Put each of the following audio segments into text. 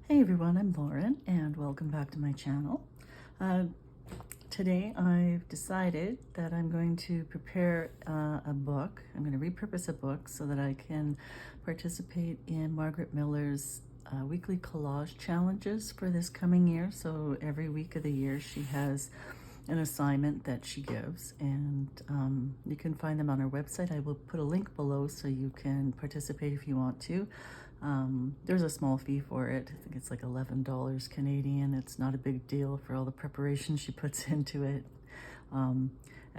Hey everyone, I'm Lauren and welcome back to my channel. Today I've decided that I'm going to prepare a book. I'm going to repurpose a book so that I can participate in Margaret Miller's weekly collage challenges for this coming year. So every week of the year she has an assignment that she gives, and you can find them on her website. I will put a link below so you can participate if you want to. There's a small fee for it. I think it's like $11 Canadian. It's not a big deal for all the preparation she puts into it. And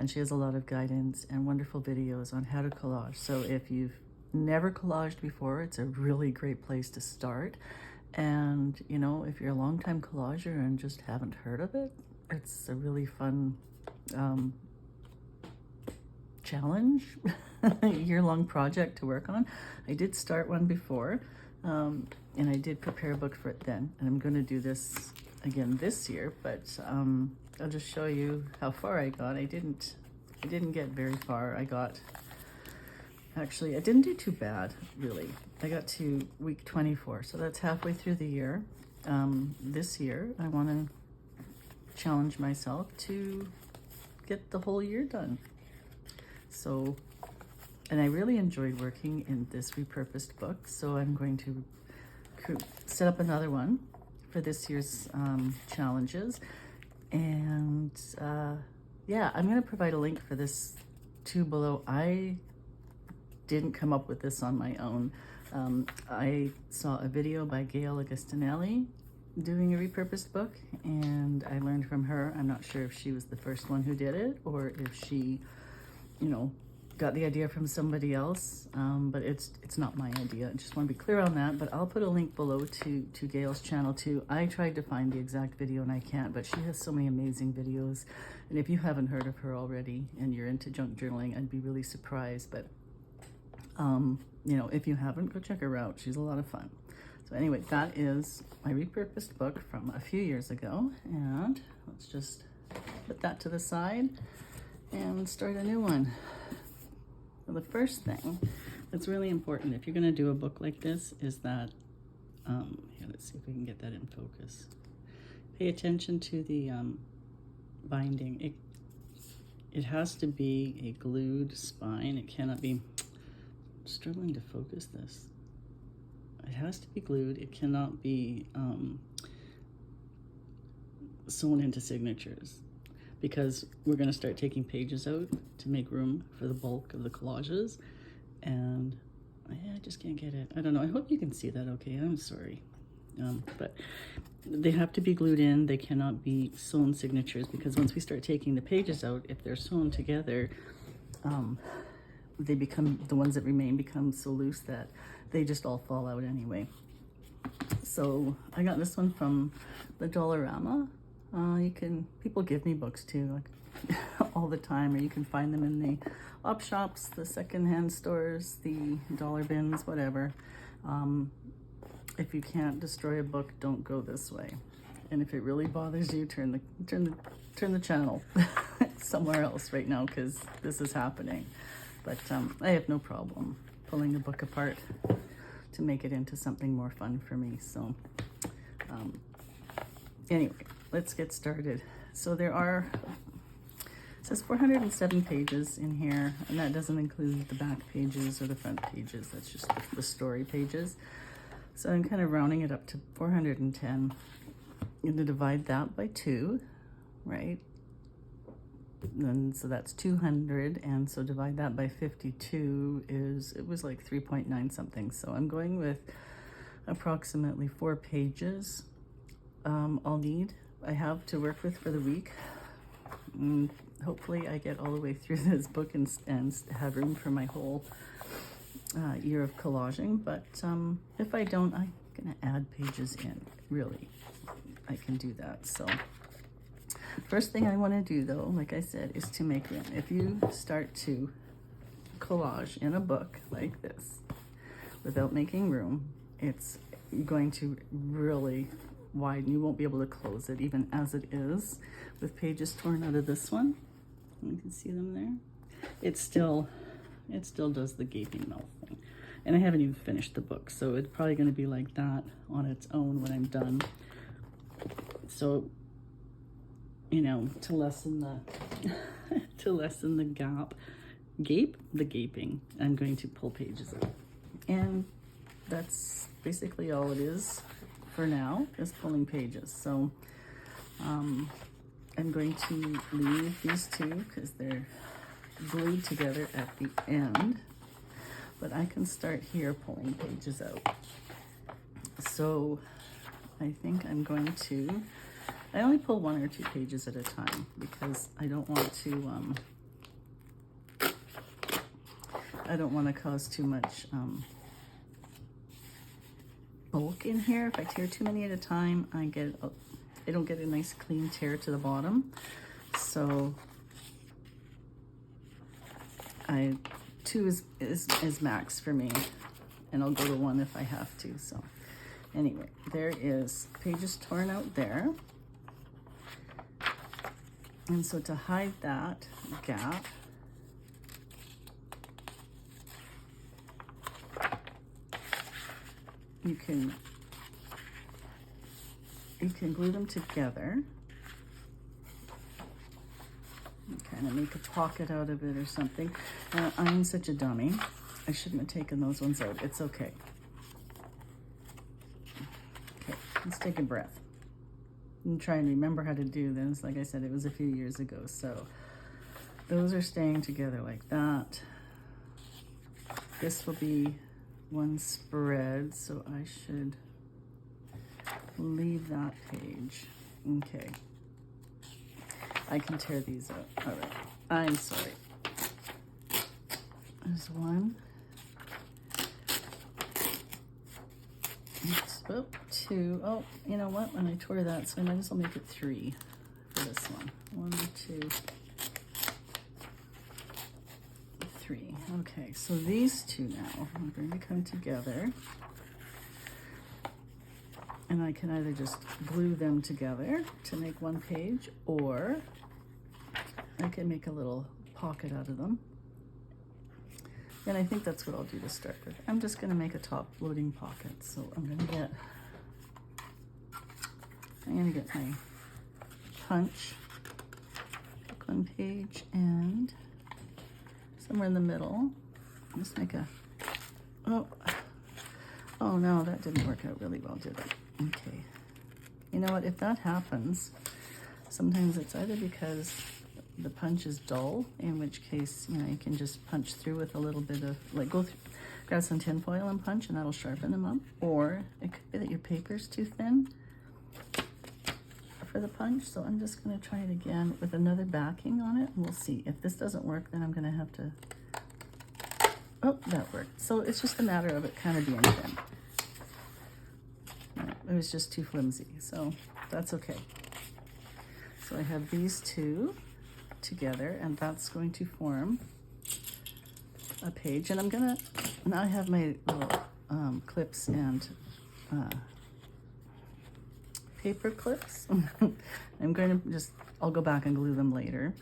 she has a lot of guidance and wonderful videos on how to collage. So if you've never collaged before, it's a really great place to start. And you know, if you're a longtime collager and just haven't heard of it, it's a really fun challenge, year-long project to work on. I did start one before, and I did prepare a book for it then, and I'm going to do this again this year, but I'll just show you how far I got. I didn't get very far. I didn't do too bad, really. I got to week 24, so that's halfway through the year. This year, I want to challenge myself to get the whole year done. So, and I really enjoyed working in this repurposed book, so I'm going to set up another one for this year's challenges. And yeah, I'm going to provide a link for this too below. I didn't come up with this on my own. I saw a video by Gayle Agostinelli doing a repurposed book, and I learned from her. I'm not sure if she was the first one who did it or if she, you know, got the idea from somebody else, but it's not my idea. I just want to be clear on that, but I'll put a link below to Gayle's channel too. I tried to find the exact video and I can't, but she has so many amazing videos, and if you haven't heard of her already and you're into junk journaling, I'd be really surprised. But you know, if you haven't, go check her out. She's a lot of fun. So anyway, that is my repurposed book from a few years ago, and let's just put that to the side and start a new one. Well, the first thing that's really important if you're going to do a book like this is that, here, let's see if we can get that in focus. Pay attention to the binding. It has to be a glued spine. It cannot be, I'm struggling to focus this. It has to be glued. It cannot be sewn into signatures, because we're going to start taking pages out to make room for the bulk of the collages, and I just can't get it. I don't know. I hope you can see that okay. I'm sorry. But they have to be glued in. They cannot be sewn signatures, because once we start taking the pages out, if they're sewn together, they become, the ones that remain become so loose that they just all fall out anyway. So I got this one from the Dollarama. People give me books too, like all the time, or you can find them in the op shops, the secondhand stores, the dollar bins, whatever. If you can't destroy a book, don't go this way. And if it really bothers you, turn the channel somewhere else right now, because this is happening. But I have no problem pulling a book apart to make it into something more fun for me. So anyway, let's get started. So it says 407 pages in here, and that doesn't include the back pages or the front pages. That's just the story pages. So I'm kind of rounding it up to 410. I'm going to divide that by 2, right? And so that's 200, and so divide that by 52 it was like 3.9 something. So I'm going with approximately 4 pages I have to work with for the week. Hopefully I get all the way through this book and have room for my whole year of collaging, but if I don't, I'm gonna add pages in. Really, I can do that. So first thing I want to do, though, like I said, is to make room. If you start to collage in a book like this without making room, it's going to really widen. You won't be able to close it even as it is, with pages torn out of this one. You can see them there. It still does the gaping mouth thing. And I haven't even finished the book, so it's probably going to be like that on its own when I'm done. So, you know, to lessen the to lessen the gaping, I'm going to pull pages out. And that's basically all it is for now, is pulling pages. So I'm going to leave these two because they're glued together at the end, but I can start here pulling pages out. So I think I'm going to, I only pull 1 or 2 pages at a time because I don't want to cause too much bulk in here. If I tear too many at a time, I don't get a nice clean tear to the bottom. So 2 is max for me, and I'll go to 1 if I have to. So anyway, there is pages torn out there. And so to hide that gap, you can glue them together and kind of make a pocket out of it or something. I'm such a dummy. I shouldn't have taken those ones out. It's okay. Okay, let's take a breath and try and remember how to do this. Like I said, it was a few years ago. So those are staying together like that. This will be one spread, so I should leave that page. Okay. I can tear these out. All right. I'm sorry. There's 1. Oh, 2. Oh, you know what? When I tore that, so I might as well make it 3 for this one. 1, 2, 3. Okay, so these 2 now are going to come together. And I can either just glue them together to make 1 page, or I can make a little pocket out of them. And I think that's what I'll do to start with. I'm just going to make a top loading pocket. So I'm going to get my punch, book 1 page, and somewhere in the middle, just make a, oh no, that didn't work out really well, did it? Okay. You know what, if that happens, sometimes it's either because the punch is dull, in which case, you know, you can just punch through with a little bit of, like, grab some tin foil and punch, and that'll sharpen them up. Or it could be that your paper's too thin for the punch. So I'm just going to try it again with another backing on it, and we'll see. If this doesn't work, then I'm going to have to, oh, that worked. So it's just a matter of it kind of being thin. It was just too flimsy, so that's okay. So I have these 2 together, and that's going to form a page. And I'm gonna, now I have my little clips and paper clips. I'm going to just, I'll go back and glue them later.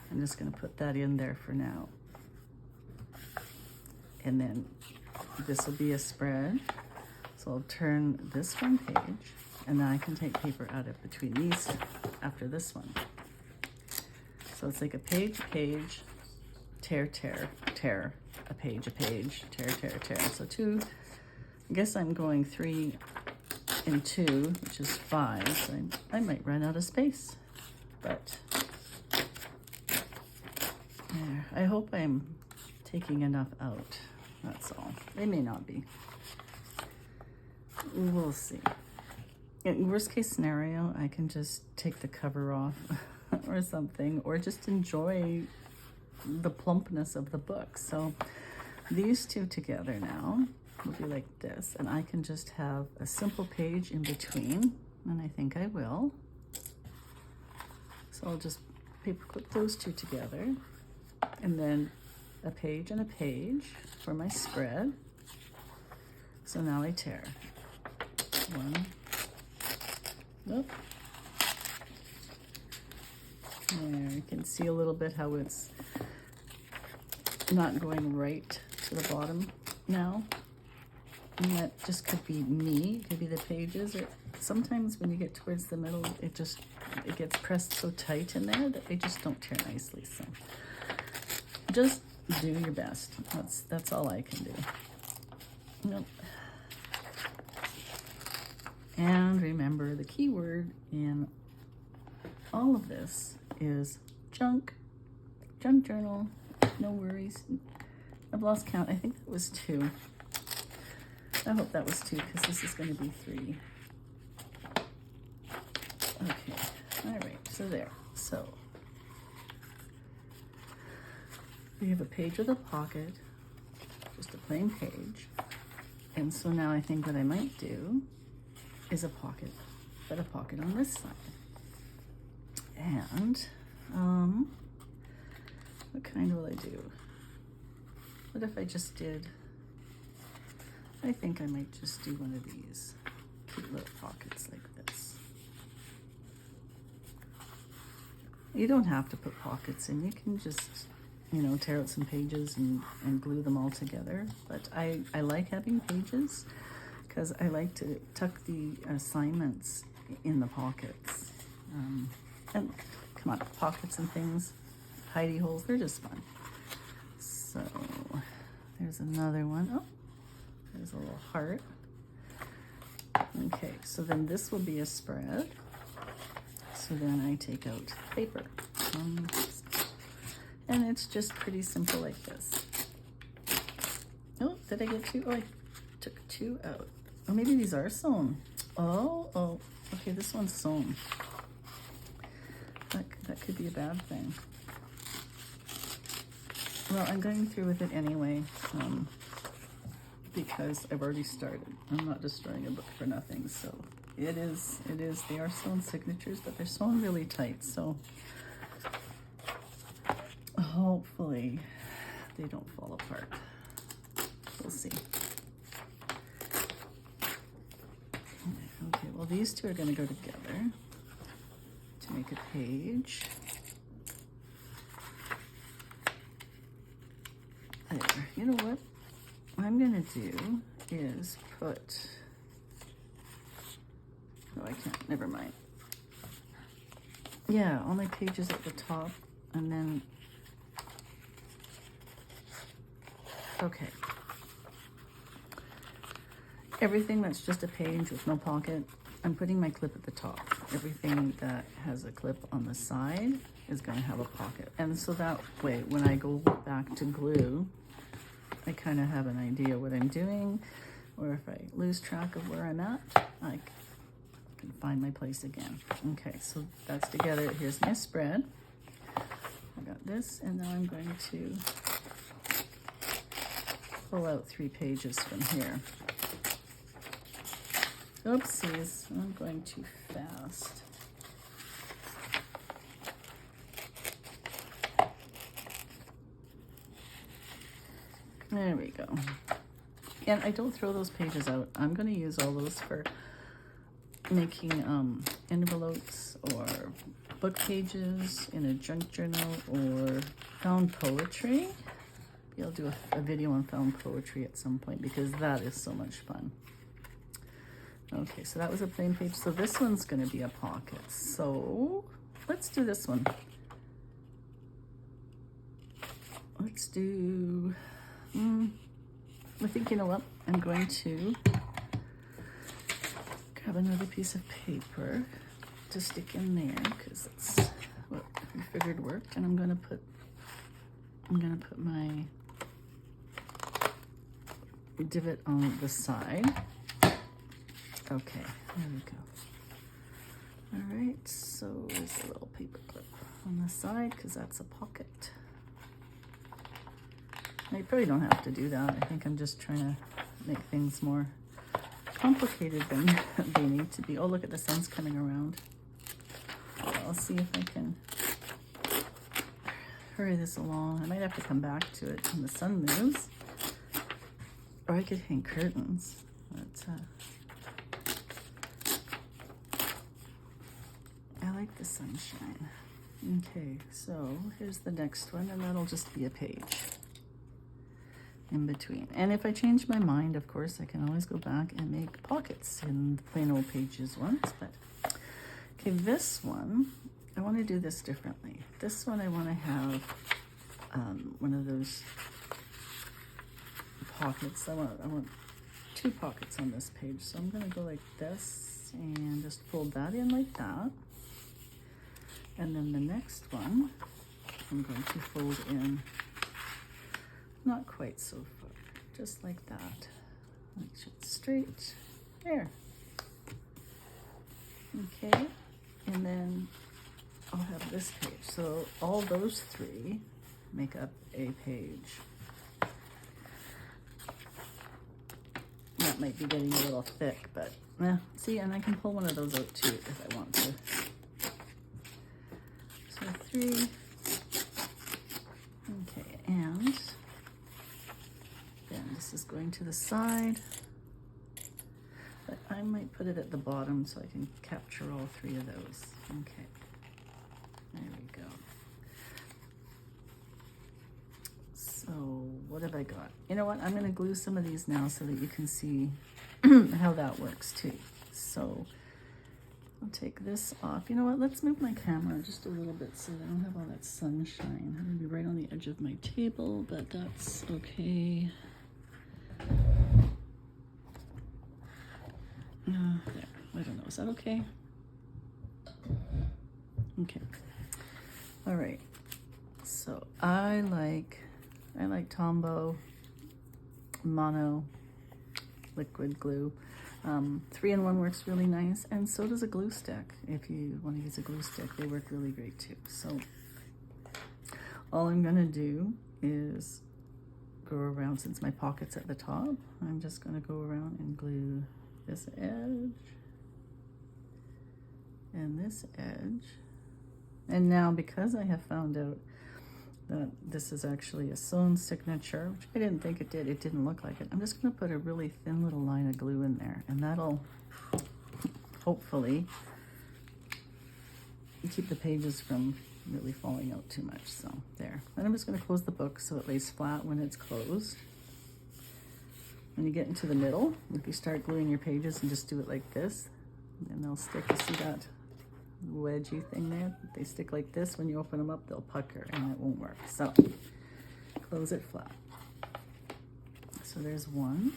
I'm just going to put that in there for now. And then this will be a spread. So I'll turn this 1 page, and then I can take paper out of between these after this one. So it's like a page, tear, tear, a page, tear. So 2, I guess I'm going 3 and 2, which is 5. So I might run out of space, but there. I hope I'm taking enough out. That's all. They may not be. We'll see. In worst case scenario, I can just take the cover off or something, or just enjoy the plumpness of the book. So these 2 together now will be like this, and I can just have a simple page in between, and I think I will. So I'll just paper clip those 2 together, and then a page and a page for my spread. So now I tear 1. Oop. There, you can see a little bit how it's not going right to the bottom now. And that just could be me, it could be the pages, or sometimes when you get towards the middle, it gets pressed so tight in there that they just don't tear nicely. So just do your best. That's all I can do. Nope. And remember, the key word in all of this is junk. Junk journal. No worries. I've lost count. I think that was 2. I hope that was 2 because this is going to be 3. Okay. All right. So there. So we have a page with a pocket, just a plain page. And so now I think what I might do is a pocket, but a pocket on this side. And what kind will I do? What if I just did, I think I might just do one of these cute little pockets like this. You don't have to put pockets in, you can just, you know, tear out some pages and glue them all together. But I like having pages because I like to tuck the assignments in the pockets. And come on, pockets and things, hidey holes, they're just fun. So there's another one. Oh, there's a little heart. Okay, so then this will be a spread. So then I take out paper. And it's just pretty simple like this. Oh, did I get 2? Oh, I took 2 out. Oh, maybe these are sewn. Oh, okay, this one's sewn. That could be a bad thing. Well, I'm going through with it anyway, because I've already started. I'm not destroying a book for nothing, so it is, they are sewn signatures, but they're sewn really tight, so hopefully they don't fall apart. We'll see. Okay, well, these 2 are going to go together to make a page. There. You know what I'm going to do is put, oh, I can't, never mind. Yeah, all my pages at the top, and then, okay. Everything that's just a page with no pocket, I'm putting my clip at the top. Everything that has a clip on the side is going to have a pocket. And so that way, when I go back to glue, I kind of have an idea what I'm doing, or if I lose track of where I'm at, I can find my place again. Okay, so that's together. Here's my spread. I got this, and now I'm going to pull out 3 pages from here. Oopsies, I'm going too fast. There we go. And I don't throw those pages out. I'm going to use all those for making envelopes or book pages in a junk journal or found poetry. Maybe I'll do a video on found poetry at some point because that is so much fun. Okay, so that was a plain page. So this one's going to be a pocket. So let's do this one. Let's do, I think, you know what? I'm going to grab another piece of paper to stick in there because it's what we figured worked. And I'm going to put my divot on the side. Okay, there we go. All right, so there's a little paper clip on the side because that's a pocket. Now, you probably don't have to do that. I think I'm just trying to make things more complicated than they need to be. Oh, look at the sun's coming around. I'll see if I can hurry this along. I might have to come back to it when the sun moves. Or I could hang curtains. But, I like the sunshine. Okay, so here's the next one, and that'll just be a page. in between. And if I change my mind, of course, I can always go back and make pockets in the plain old pages ones. But okay, this one, I want to do this differently. This one I want to have one of those pockets. I want 2 pockets on this page. So I'm going to go like this and just fold that in like that. And then the next one, I'm going to fold in not quite so far, just like that. Make sure it's straight. There. Okay, and then I'll have this page. So all those 3 make up a page. That might be getting a little thick, but see, and I can pull one of those out too if I want to. So 3. Okay, and then this is going to the side. But I might put it at the bottom so I can capture all 3 of those. Okay, there we go. So what have I got? You know what? I'm going to glue some of these now so that you can see how that works too. So I'll take this off. You know what? Let's move my camera just a little bit so that I don't have all that sunshine. I'm going to be right on the edge of my table, but that's okay. There. I don't know. Is that okay? Okay. All right. So I like Tombow mono liquid glue. 3-in-1 works really nice, and so does a glue stick. If you want to use a glue stick, they work really great too. So all I'm gonna do is go around, since my pocket's at the top, I'm just gonna go around and glue this edge and this edge. And now, because I have found out that this is actually a sewn signature, which I didn't think it did, it didn't look like it, I'm just gonna put a really thin little line of glue in there, and that'll hopefully keep the pages from really falling out too much. So there. And I'm just gonna close the book so it lays flat when it's closed. When you get into the middle, if you start gluing your pages and just do it like this, then they'll stick. You see that wedgy thing there? If they stick like this, when you open them up, they'll pucker and it won't work. So close it flat. So there's one.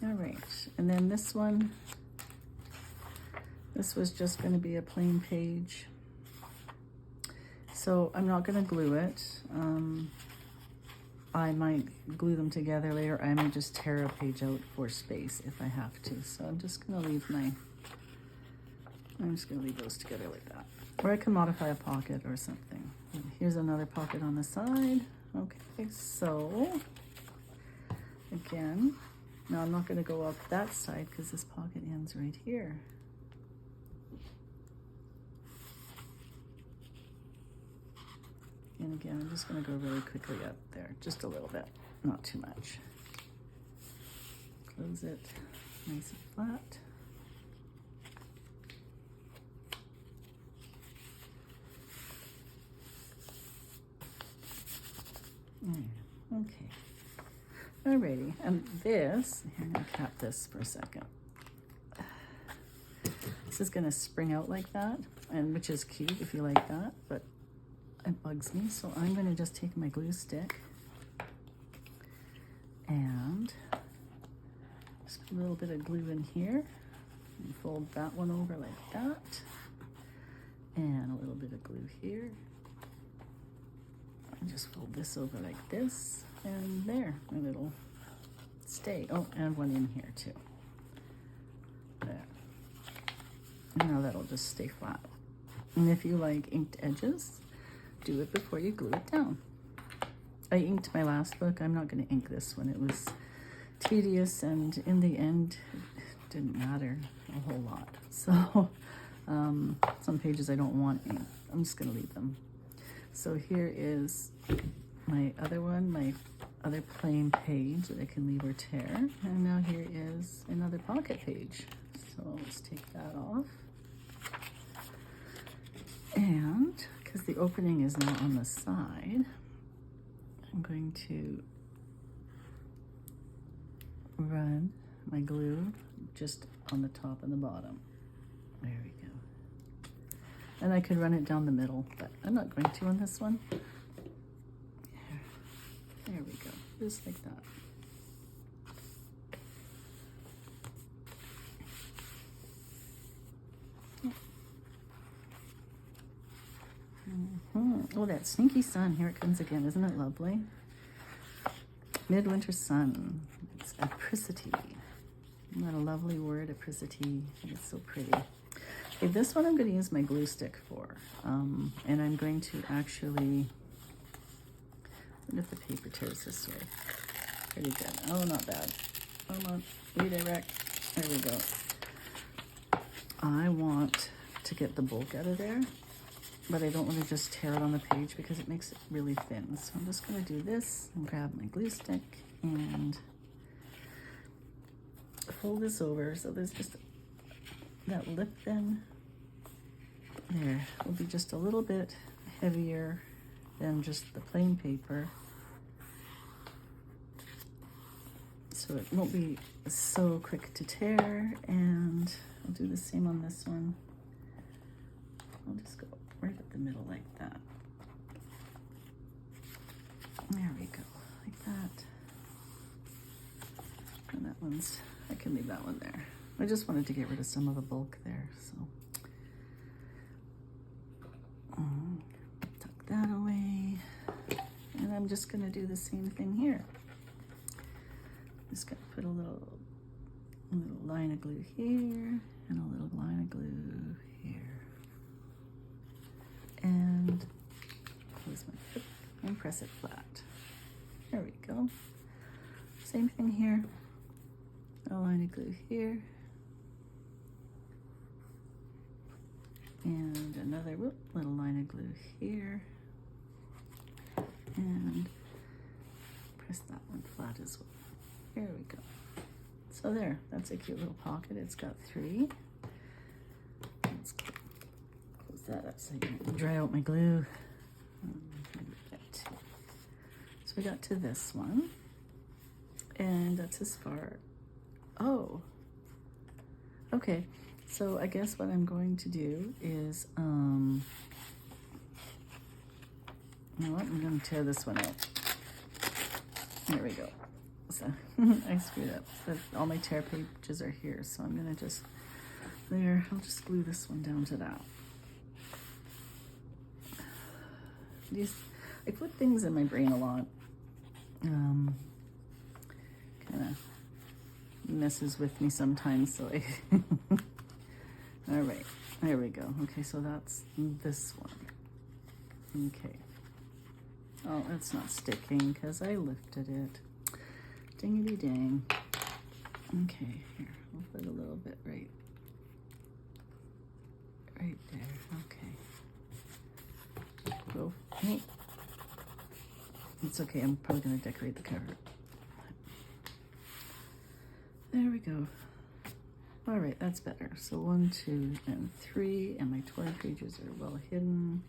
All right, and then this one, this was just going to be a plain page. So I'm not going to glue it. I might glue them together later. I might just tear a page out for space if I have to. So I'm just going to leave those together like that. Or I can modify a pocket or something. Here's another pocket on the side. Okay, so again, now I'm not going to go up that side because this pocket ends right here. And again, I'm just going to go really quickly up there, just a little bit, not too much. Close it nice and flat. Okay. Alrighty, and this, here, I'm going to cap this for a second. This is going to spring out like that, and which is cute if you like that, but it bugs me. So I'm going to just take my glue stick and just put a little bit of glue in here and fold that one over like that, and a little bit of glue here. And just fold this over like this, and there, and it'll stay. Oh, and one in here too. There. Now that'll just stay flat. And if you like inked edges, do it before you glue it down. I inked my last book. I'm not going to ink this one. It was tedious, and in the end, it didn't matter a whole lot. So some pages I don't want inked. I'm just going to leave them. So here is my other one, my other plain page that I can leave or tear. And now here is another pocket page. So let's take that off. And because the opening is now on the side, I'm going to run my glue just on the top and the bottom. There we go. And I could run it down the middle, but I'm not going to on this one. There we go, just like that. Oh, that sneaky sun, here it comes again. Isn't it lovely? Midwinter sun. It's apricity. Isn't that a lovely word, apricity? It's so pretty. Okay, this one I'm going to use my glue stick for. And I'm going to actually, what if the paper tears this way? Pretty good. Oh, not bad. Come on, redirect. There we go. I want to get the bulk out of there, but I don't want to just tear it on the page because it makes it really thin. So I'm just going to do this and grab my glue stick and fold this over so there's just that lip then. There, will be just a little bit heavier than just the plain paper. So it won't be so quick to tear, and I'll do the same on this one. I'll just go right at the middle like that. There we go, like that. And that one's, I can leave that one there. I just wanted to get rid of some of the bulk there, so. Tuck that away. And I'm just gonna do the same thing here. Just gonna put a little line of glue here and a little line of glue here. And close my foot and press it flat. There we go. Same thing here. A line of glue here. And another little line of glue here. And press that one flat as well. There we go. So there, that's a cute little pocket. It's got 3. Let's close that up so I can dry out my glue. So we got to this one. And that's as far. Oh. Okay. So I guess what I'm going to do is, you know what? I'm going to tear this one out. There we go. So I screwed up. So all my tear pages are here. So I'm going to just, there, I'll just glue this one down to that. I put things in my brain a lot. Kind of messes with me sometimes. So I, all right, there we go. Okay, so that's this one. Okay. Oh, it's not sticking because I lifted it. Dingity dang. Okay, here, I'll put a little bit right there. Okay. Go. Hey. It's okay, I'm probably going to decorate the cover. There we go. All right, that's better. So 1, 2, and 3, and my toy pages are well hidden.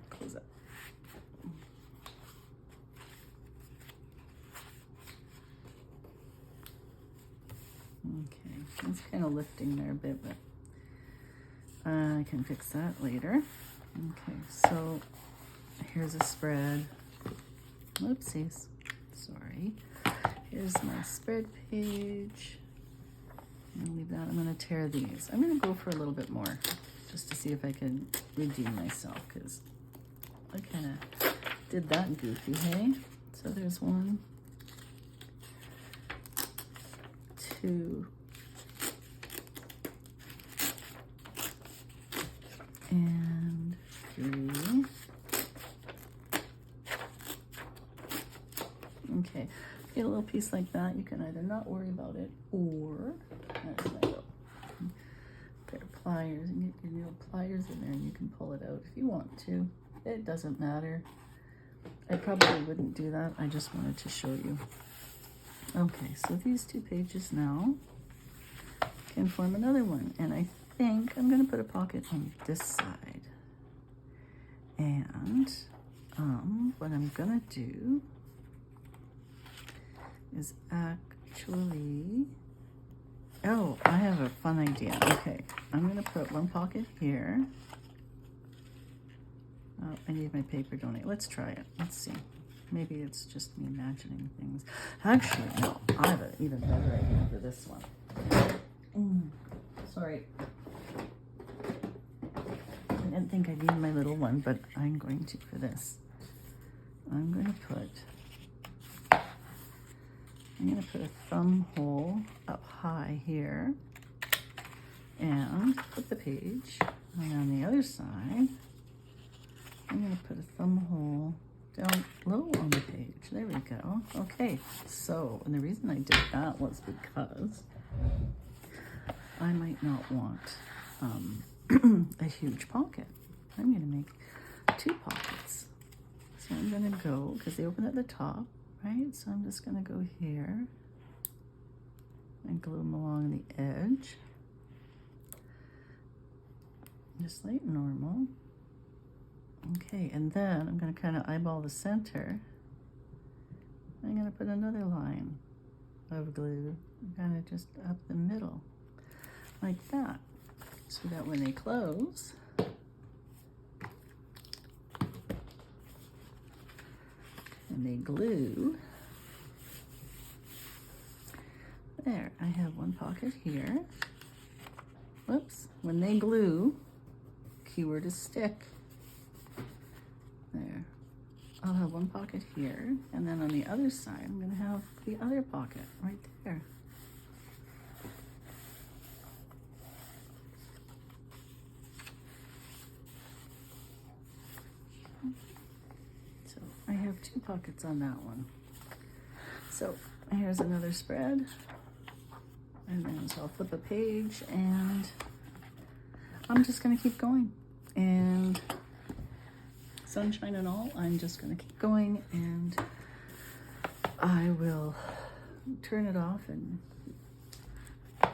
Close up. Okay, it's kind of lifting there a bit, but I can fix that later. Okay, so here's a spread. Whoopsies, sorry. Here's my spread page. I'll leave that. I'm going to tear these. I'm going to go for a little bit more just to see if I can redeem myself because I kind of did that goofy, hey? So there's 1, 2, and 3. Okay, get a little piece like that. You can either not worry about it or, there's my little pair of pliers, and get your little pliers in there and you can pull it out if you want to. It doesn't matter. I probably wouldn't do that. I just wanted to show you. Okay, so these 2 pages now can form another one. And I think I'm going to put a pocket on this side. And what I'm gonna do is actually, oh, I have a fun idea. Okay, I'm gonna put one pocket here. Oh, I need my paper, don't I? Let's try it. Let's see. Maybe it's just me imagining things. Actually, no, I have an even better idea for this one. Sorry. I didn't think I needed my little one, but I'm going to for this. I'm gonna put a thumb hole up high here and put the page. And on the other side, I'm gonna put a thumb hole down low on the page. There we go. Okay, so, and the reason I did that was because I might not want a huge pocket. I'm gonna make 2 pockets. So I'm gonna go, because they open at the top, right? So I'm just gonna go here and glue them along the edge, just like normal. Okay, and then I'm gonna kind of eyeball the center. I'm gonna put another line of glue, kind of just up the middle, like that, so that when they close, and they glue, there, I have one pocket here. Whoops, when they glue, keyword is stick. There, I'll have one pocket here, and then on the other side, I'm gonna have the other pocket right there. So I have 2 pockets on that one. So here's another spread, and then so I'll flip a page, and I'm just gonna keep going, and sunshine and all, I'm just gonna keep going, and I will turn it off and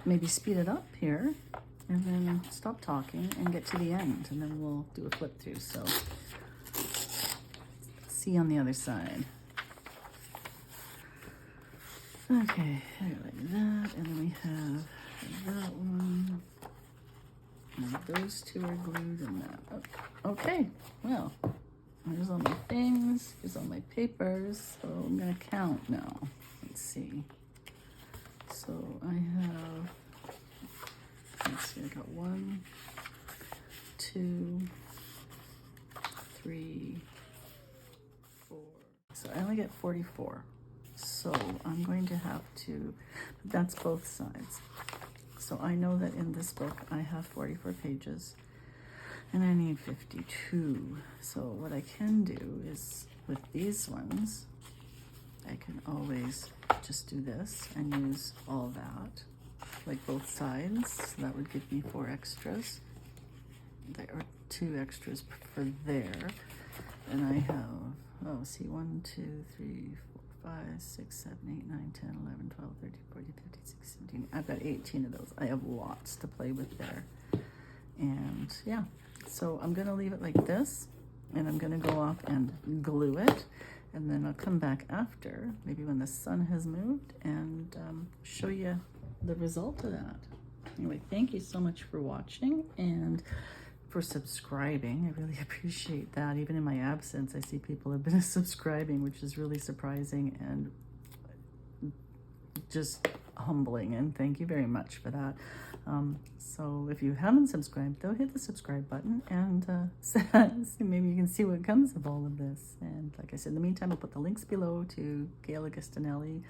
maybe speed it up here, and then stop talking and get to the end, and then we'll do a flip through. So see you on the other side. Okay, like that, and then we have that one, and those 2 are glued in that. Oh, okay, well, there's all my things, here's all my papers, so I'm gonna count now. Let's see. So I have, let's see, I got 1, 2, 3, 4. So I only get 44. So I'm going to have to, that's both sides. So I know that in this book I have 44 pages and I need 52. So what I can do is with these ones, I can always just do this and use all that, like both sides. So that would give me 4 extras. There are 2 extras for there. And I have, oh, see, 1, 2, 3, 4, 5, 6, 7, 8, 9, 10, 11, 12, 13, 14, 15, 16, 17. I've got 18 of those. I have lots to play with there. And yeah, so I'm gonna leave it like this, and I'm gonna go off and glue it, and then I'll come back after, maybe when the sun has moved, and show you the result of that. Anyway, thank you so much for watching and for subscribing. I really appreciate that. Even in my absence, I see people have been subscribing, which is really surprising and just humbling, and thank you very much for that. So if you haven't subscribed, though, hit the subscribe button, and maybe you can see what comes of all of this. And like I said, in the meantime, I'll put the links below to Gayle Agostinelli,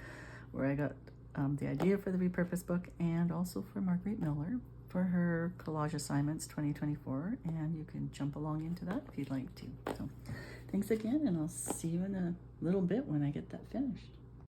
where I got the idea for the Repurpose book, and also for Margarete Miller for her Collage Assignments 2024, and you can jump along into that if you'd like to. So thanks again, and I'll see you in a little bit when I get that finished.